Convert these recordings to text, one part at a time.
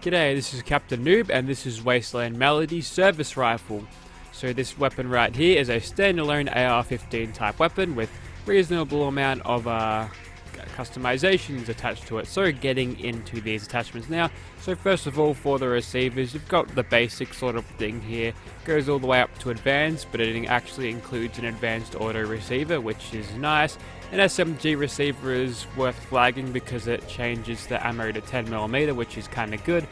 G'day, this is Captainoob and this is Wasteland Melody's service rifle. So this weapon right here is a standalone AR-15 type weapon with reasonable amount of customizations attached to it. So getting into these attachments now. So first of all, for the receivers, you've got the basic sort of thing here. Goes all the way up to advanced, but it actually includes an advanced auto receiver, which is nice. An SMG receiver is worth flagging because it changes the ammo to 10mm, which is kind of good.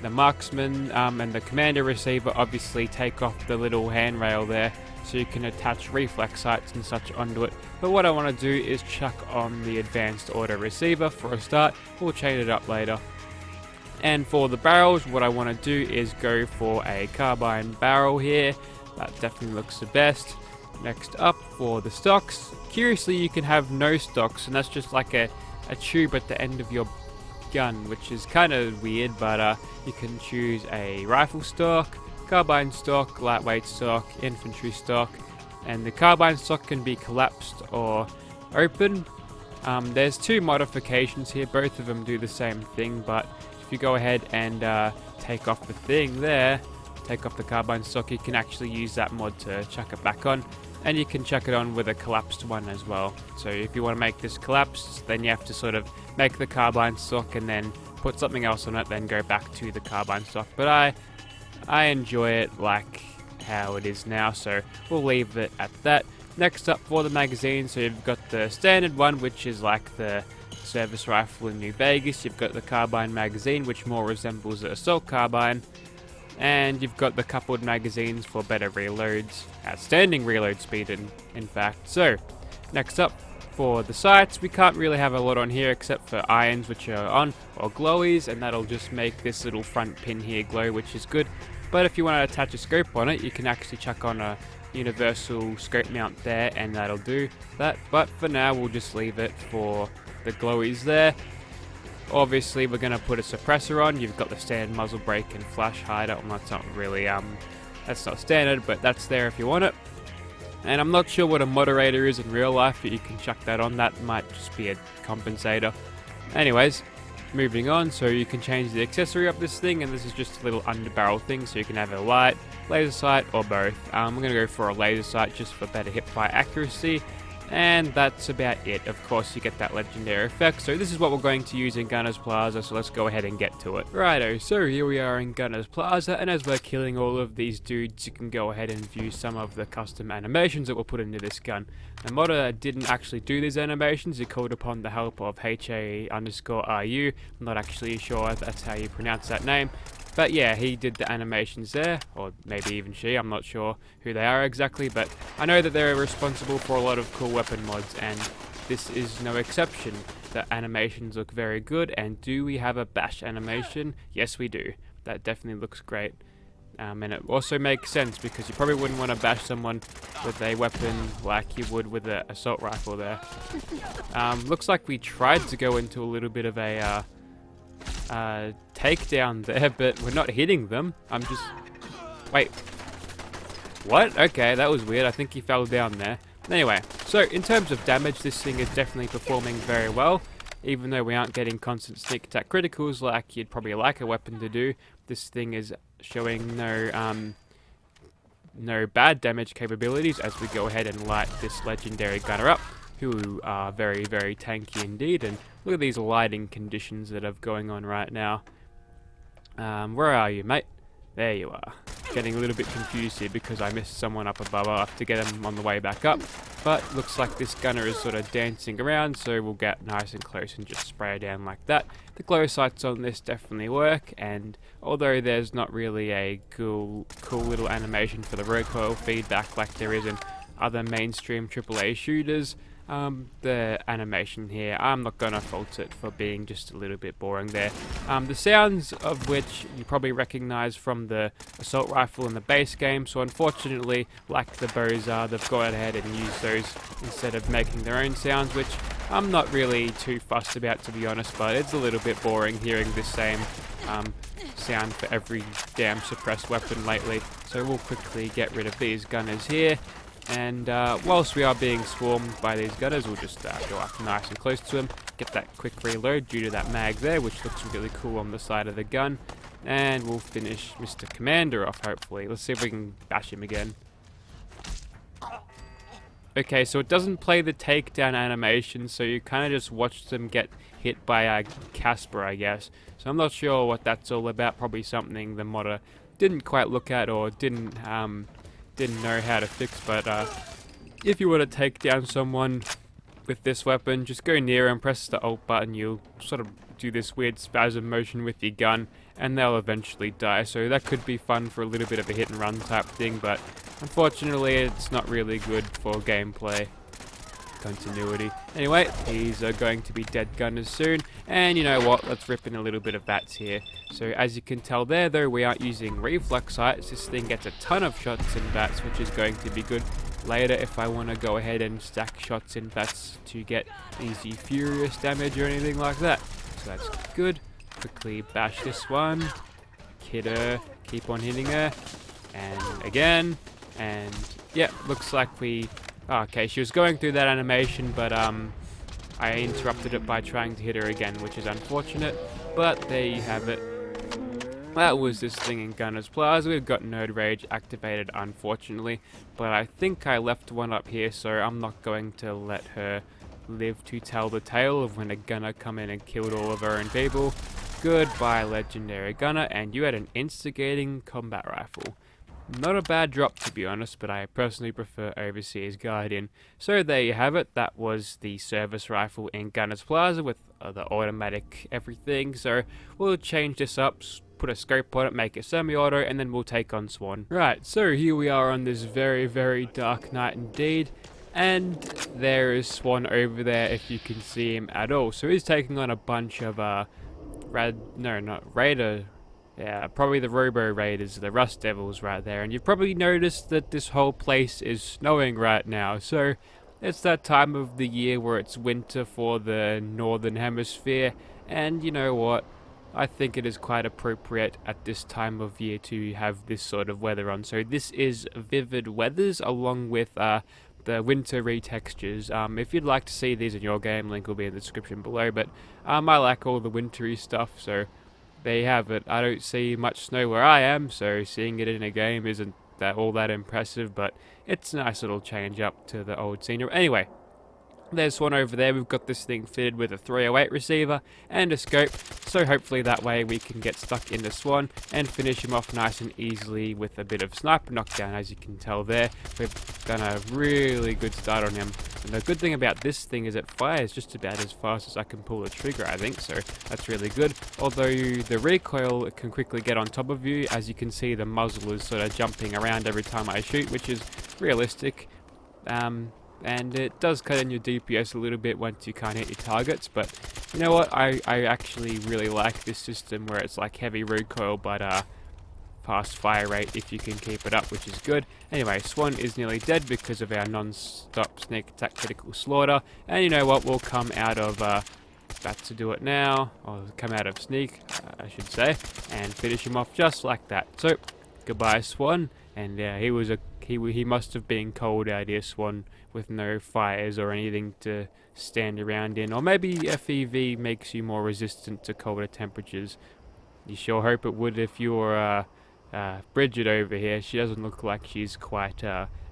The marksman and the commander receiver obviously take off the little handrail there, so you can attach reflex sights and such onto it. But what I want to do is chuck on the advanced auto receiver for a start. We'll chain it up later. And for the barrels, what I want to do is go for a carbine barrel here. That definitely looks the best. Next up, for the stocks, curiously you can have no stocks, and that's just like a tube at the end of your gun, which is kind of weird, but you can choose a rifle stock, carbine stock, lightweight stock, infantry stock, and the carbine stock can be collapsed or open. There's two modifications here, both of them do the same thing, but if you go ahead and take off the thing there, take off the carbine stock, you can actually use that mod to chuck it back on, and you can chuck it on with a collapsed one as well. So if you want to make this collapsed, then you have to sort of make the carbine stock and then put something else on it, then go back to the carbine stock. But I enjoy it like how it is now, so we'll leave it at that. Next up, for the magazine, so you've got the standard one, which is like the service rifle in New Vegas. You've got the carbine magazine, which more resembles the assault carbine. And you've got the coupled magazines for better reloads, outstanding reload speed in fact. So, next up, for the sights, we can't really have a lot on here except for irons, which are on, or glowies, and that'll just make this little front pin here glow, which is good. But if you want to attach a scope on it, you can actually chuck on a universal scope mount there, and that'll do that. But for now, we'll just leave it for the glowies there. Obviously, we're going to put a suppressor on. You've got the standard muzzle brake and flash hider. Well, that's not really, that's not standard, but that's there if you want it. And I'm not sure what a moderator is in real life, but you can chuck that on. That might just be a compensator. Anyways, moving on. So you can change the accessory of this thing, and this is just a little underbarrel thing, so you can have a light, laser sight, or both. I'm going to go for a laser sight just for better hipfire accuracy. And that's about it. Of course, you get that legendary effect. So this is what we're going to use in Gunner's Plaza, so let's go ahead and get to it. Righto, so here we are in Gunner's Plaza, and as we're killing all of these dudes, you can go ahead and view some of the custom animations that were put into this gun. The modder didn't actually do these animations. He called upon the help of HA_RU. I'm not actually sure if that's how you pronounce that name. But yeah, he did the animations there, or maybe even she, I'm not sure who they are exactly, but I know that they're responsible for a lot of cool weapon mods, and this is no exception. The animations look very good, and do we have a bash animation? Yes, we do. That definitely looks great. And it also makes sense, because you probably wouldn't want to bash someone with a weapon like you would with an assault rifle there. Looks like we tried to go into a little bit of a takedown there, but we're not hitting them. Wait. What? Okay, that was weird. I think he fell down there. Anyway, so in terms of damage, this thing is definitely performing very well. Even though we aren't getting constant sneak attack criticals like you'd probably like a weapon to do, this thing is showing no bad damage capabilities as we go ahead and light this legendary gunner up, who are very, very tanky indeed. And look at these lighting conditions that are going on right now. Where are you, mate? There you are. Getting a little bit confused here because I missed someone up above. I'll have to get him on the way back up. But looks like this gunner is sort of dancing around, so we'll get nice and close and just spray down like that. The glow sights on this definitely work, and although there's not really a cool little animation for the recoil feedback like there is in other mainstream AAA shooters, the animation here, I'm not gonna fault it for being just a little bit boring there. The sounds of which you probably recognize from the assault rifle in the base game, so unfortunately, like the Bozar, they've gone ahead and used those instead of making their own sounds, which I'm not really too fussed about, to be honest, but it's a little bit boring hearing the same sound for every damn suppressed weapon lately. So we'll quickly get rid of these gunners here. And whilst we are being swarmed by these gunners, we'll just go up nice and close to him, get that quick reload due to that mag there, which looks really cool on the side of the gun. And we'll finish Mr. Commander off, hopefully. Let's see if we can bash him again. Okay, so it doesn't play the takedown animation, so you kind of just watch them get hit by Casper, I guess. So I'm not sure what that's all about. Probably something the modder didn't quite look at or didn't know how to fix. But if you want to take down someone with this weapon, just go near and press the Alt button. You'll sort of do this weird spasm motion with your gun, and they'll eventually die. So that could be fun for a little bit of a hit and run type thing, but unfortunately it's not really good for gameplay continuity. Anyway, these are going to be dead gunners soon, and you know what, let's rip in a little bit of VATS here. So as you can tell there, though, we aren't using reflex sights. This thing gets a ton of shots in VATS, which is going to be good later if I want to go ahead and stack shots in VATS to get easy furious damage or anything like that. So that's good. Quickly bash this one, hit her, keep on hitting her, and again, and yeah, looks like we... okay, she was going through that animation, but I interrupted it by trying to hit her again, which is unfortunate, but there you have it. That was this thing in Gunner's Plaza. We've got Nerd Rage activated, unfortunately, but I think I left one up here, so I'm not going to let her live to tell the tale of when a gunner come in and killed all of her own people. Goodbye, legendary gunner, and you had an instigating combat rifle. Not a bad drop, to be honest, but I personally prefer Overseer's Guardian. So there you have it. That was the service rifle in Gunner's Plaza with the automatic everything. So we'll change this up, put a scope on it, make it semi-auto, and then we'll take on Swan. Right, so here we are on this very, very dark night indeed. And there is Swan over there, if you can see him at all. So he's taking on a bunch of Raider. Yeah, probably the Robo Raiders, the Rust Devils right there. And you've probably noticed that this whole place is snowing right now. So it's that time of the year where it's winter for the Northern Hemisphere. And you know what? I think it is quite appropriate at this time of year to have this sort of weather on. So this is Vivid Weathers along with the winter retextures. If you'd like to see these in your game, link will be in the description below. But I like all the wintry stuff, so there you have it. I don't see much snow where I am, so seeing it in a game isn't all that impressive, but it's a nice little change up to the old scenery. Anyway, there's one over there. We've got this thing fitted with a 308 receiver and a scope, so hopefully that way we can get stuck in the Swan and finish him off nice and easily with a bit of sniper knockdown. As you can tell there, we've done a really good start on him. And the good thing about this thing is it fires just about as fast as I can pull the trigger, I think, so that's really good. Although the recoil can quickly get on top of you. As you can see, the muzzle is sort of jumping around every time I shoot, which is realistic. And it does cut in your DPS a little bit once you can't hit your targets, but you know what, I actually really like this system where it's like heavy recoil but fast fire rate if you can keep it up, which is good. Anyway, Swan is nearly dead because of our non-stop sneak attack critical slaughter, and you know what, we'll come out of that to do it now, or come out of sneak I should say, and finish him off just like that. So goodbye Swan, and he must have been cold out here, Swan, with no fires or anything to stand around in. Or maybe FEV makes you more resistant to colder temperatures. You sure hope it would if you were Bridget over here. She doesn't look like she's quite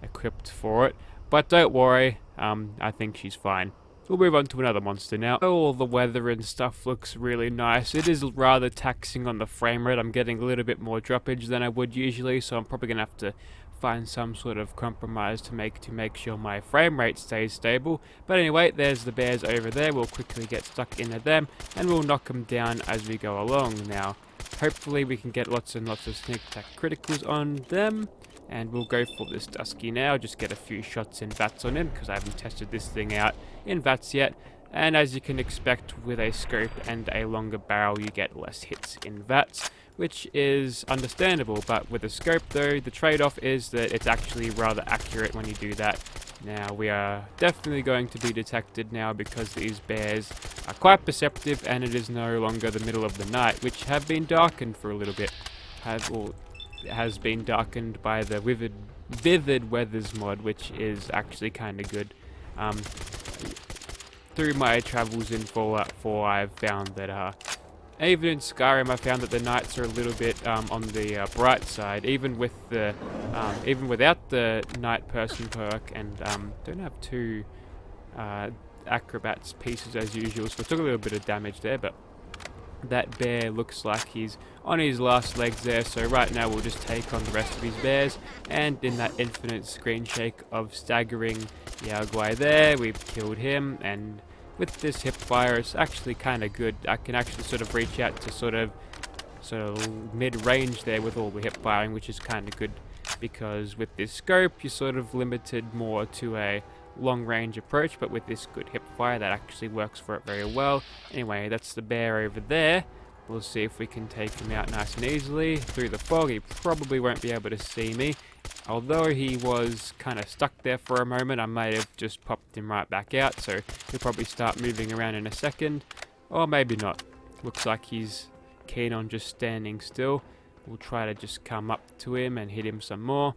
equipped for it. But don't worry, I think she's fine. We'll move on to another monster now. All the weather and stuff looks really nice. It is rather taxing on the frame rate. I'm getting a little bit more droppage than I would usually, so I'm probably going to have to find some sort of compromise to make sure my frame rate stays stable. But anyway, there's the bears over there. We'll quickly get stuck into them, and we'll knock them down as we go along. Now, hopefully we can get lots and lots of sneak attack criticals on them. And we'll go for this Dusky now, just get a few shots in VATS on him, because I haven't tested this thing out in VATS yet. And as you can expect, with a scope and a longer barrel, you get less hits in VATS, which is understandable. But with a scope, though, the trade-off is that it's actually rather accurate when you do that. Now, we are definitely going to be detected now because these bears are quite perceptive, and it is no longer the middle of the night, which have been darkened for a little bit. Has been darkened by the Vivid Weathers mod, which is actually kind of good. Through my travels in Fallout 4, I've found that even in Skyrim, I found that the nights are a little bit on the bright side, even with the even without the night person perk, and don't have two acrobats pieces as usual, so I took a little bit of damage there, but that bear looks like he's on his last legs there, so right now we'll just take on the rest of his bears, and in that infinite screen shake of staggering Yaogwai there, we've killed him, and with this hip fire it's actually kind of good. I can actually sort of reach out to sort of mid-range there with all the hip firing, which is kind of good, because with this scope you're sort of limited more to a long range approach, but with this good hip fire that actually works for it very well. Anyway, that's the bear over there. We'll see if we can take him out nice and easily. Through the fog he probably won't be able to see me, although he was kind of stuck there for a moment. I might have just popped him right back out, so he'll probably start moving around in a second, or maybe not. Looks like he's keen on just standing still. We'll try to just come up to him and hit him some more.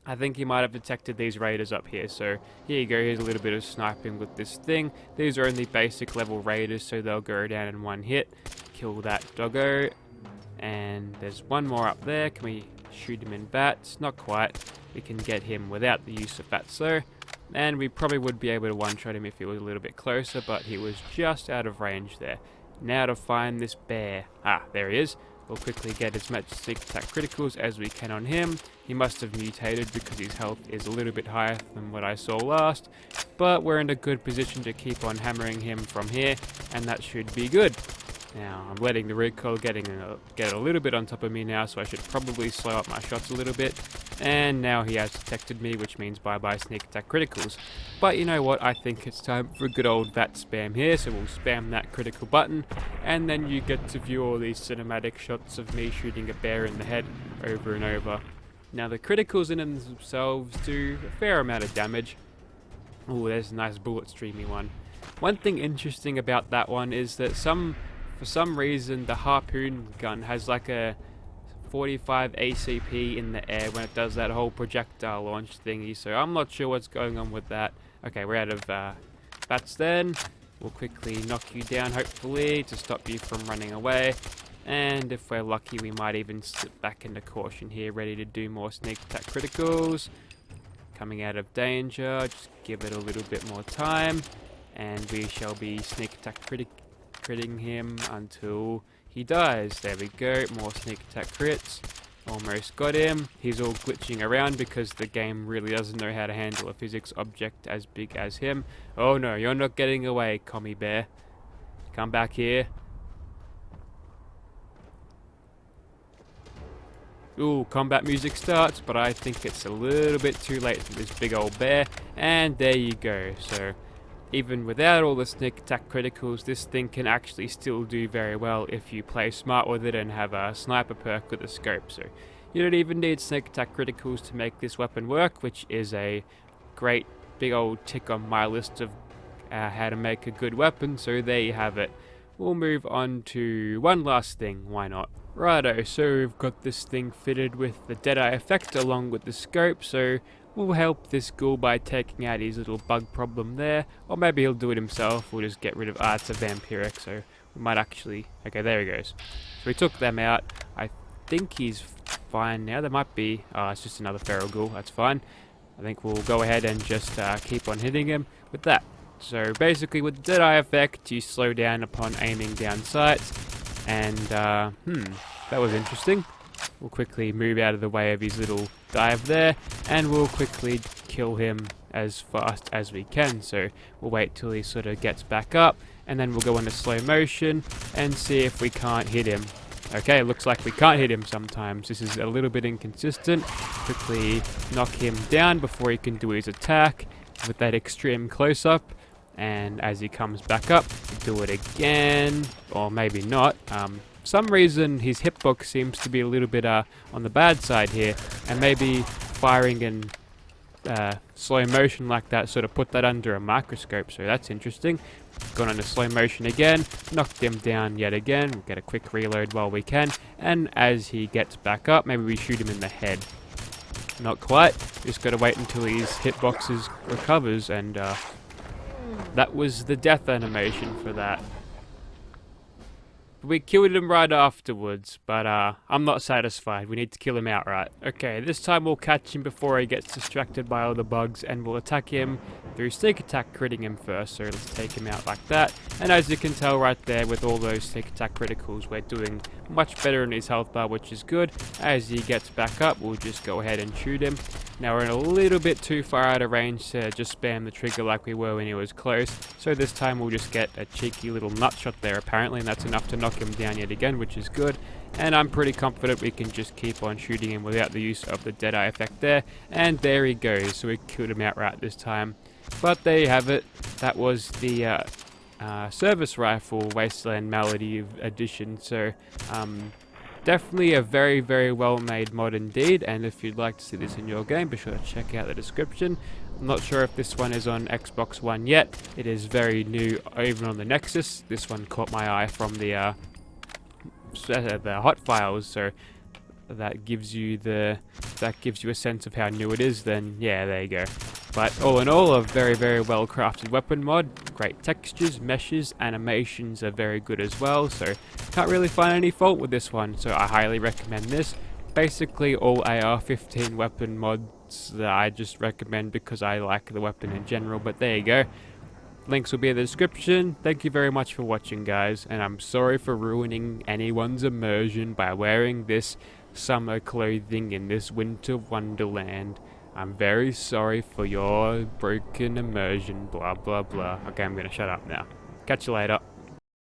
I think he might have detected these raiders up here, so here you go, here's a little bit of sniping with this thing. These are only basic level raiders, so they'll go down in one hit. Kill that doggo, and there's one more up there. Can we shoot him in bats? Not quite. We can get him without the use of bats though, and we probably would be able to one-shot him if he was a little bit closer, but he was just out of range there. Now to find this bear. Ah, there he is. We'll quickly get as much sneak attack criticals as we can on him. He must have mutated because his health is a little bit higher than what I saw last, but we're in a good position to keep on hammering him from here, and that should be good. Now, I'm letting the recoil get a little bit on top of me now, so I should probably slow up my shots a little bit. And now he has detected me, which means bye-bye sneak attack criticals. But you know what, I think it's time for a good old VAT spam here, so we'll spam that critical button, and then you get to view all these cinematic shots of me shooting a bear in the head over and over. Now, the criticals in themselves do a fair amount of damage. Oh, there's a nice bullet streamy one. One thing interesting about that one is that for some reason the harpoon gun has like a 45 ACP in the air when it does that whole projectile launch thingy, so I'm not sure what's going on with that. Okay, we're out of bats then. We'll quickly knock you down hopefully to stop you from running away, and if we're lucky we might even slip back into caution here, ready to do more sneak attack criticals. Coming out of danger, just give it a little bit more time, and we shall be sneak attack critting him until he dies. There we go, more sneak attack crits. Almost got him. He's all glitching around because the game really doesn't know how to handle a physics object as big as him. Oh no, you're not getting away, commie bear. Come back here. Ooh, combat music starts, but I think it's a little bit too late for this big old bear. And there you go. So even without all the sneak attack criticals, this thing can actually still do very well if you play smart with it and have a sniper perk with a scope. So you don't even need sneak attack criticals to make this weapon work, which is a great big old tick on my list of how to make a good weapon. So there you have it. We'll move on to one last thing, why not? Righto, so we've got this thing fitted with the Deadeye effect along with the scope, so we'll help this ghoul by taking out his little bug problem there, or maybe he'll do it himself. We'll just get rid of it's a vampiric, so we might actually... Okay, there he goes. So we took them out. I think he's fine now. There might be... Oh, it's just another feral ghoul. That's fine. I think we'll go ahead and just keep on hitting him with that. So basically with the Deadeye effect, you slow down upon aiming down sights, and that was interesting. We'll quickly move out of the way of his little dive there, and we'll quickly kill him as fast as we can. So we'll wait till he sort of gets back up, and then we'll go into slow motion and see if we can't hit him. Okay, it looks like we can't hit him sometimes. This is a little bit inconsistent. Quickly knock him down before he can do his attack with that extreme close-up, and as he comes back up, do it again, or maybe not. Some reason his hitbox seems to be a little bit on the bad side here, and maybe firing in slow motion like that sort of put that under a microscope, so that's interesting. Gone into slow motion again, knocked him down yet again. We'll get a quick reload while we can, and as he gets back up, maybe we shoot him in the head. Not quite. Just gotta wait until his hitboxes recovers, and that was the death animation for that. We killed him right afterwards, but I'm not satisfied. We need to kill him outright. Okay, this time we'll catch him before he gets distracted by all the bugs, and we'll attack him through sneak attack, critting him first. So let's take him out like that. And as you can tell right there, with all those sneak attack criticals, we're doing much better in his health bar, which is good. As he gets back up, we'll just go ahead and shoot him. Now we're in a little bit too far out of range to just spam the trigger like we were when he was close. So this time we'll just get a cheeky little nut shot there apparently, and that's enough to knock him down yet again, which is good. And I'm pretty confident we can just keep on shooting him without the use of the Deadeye effect there. And there he goes, so we killed him outright this time. But there you have it. That was the service rifle Wasteland Melody edition. So definitely a very, very well made mod indeed, and if you'd like to see this in your game, be sure to check out the description. I'm not sure if this one is on Xbox One yet. It is very new, even on the Nexus. This one caught my eye from the hot files, so that gives you a sense of how new it is. Then yeah, there you go. But all in all, a very, very well crafted weapon mod. Great textures, meshes, animations are very good as well, so can't really find any fault with this one, so I highly recommend this. Basically all AR-15 weapon mods that I just recommend because I like the weapon in general, but there you go. Links will be in the description. Thank you very much for watching, guys, and I'm sorry for ruining anyone's immersion by wearing this summer clothing in this winter wonderland. I'm very sorry for your broken immersion, blah blah blah. Okay, I'm gonna shut up now. Catch you later.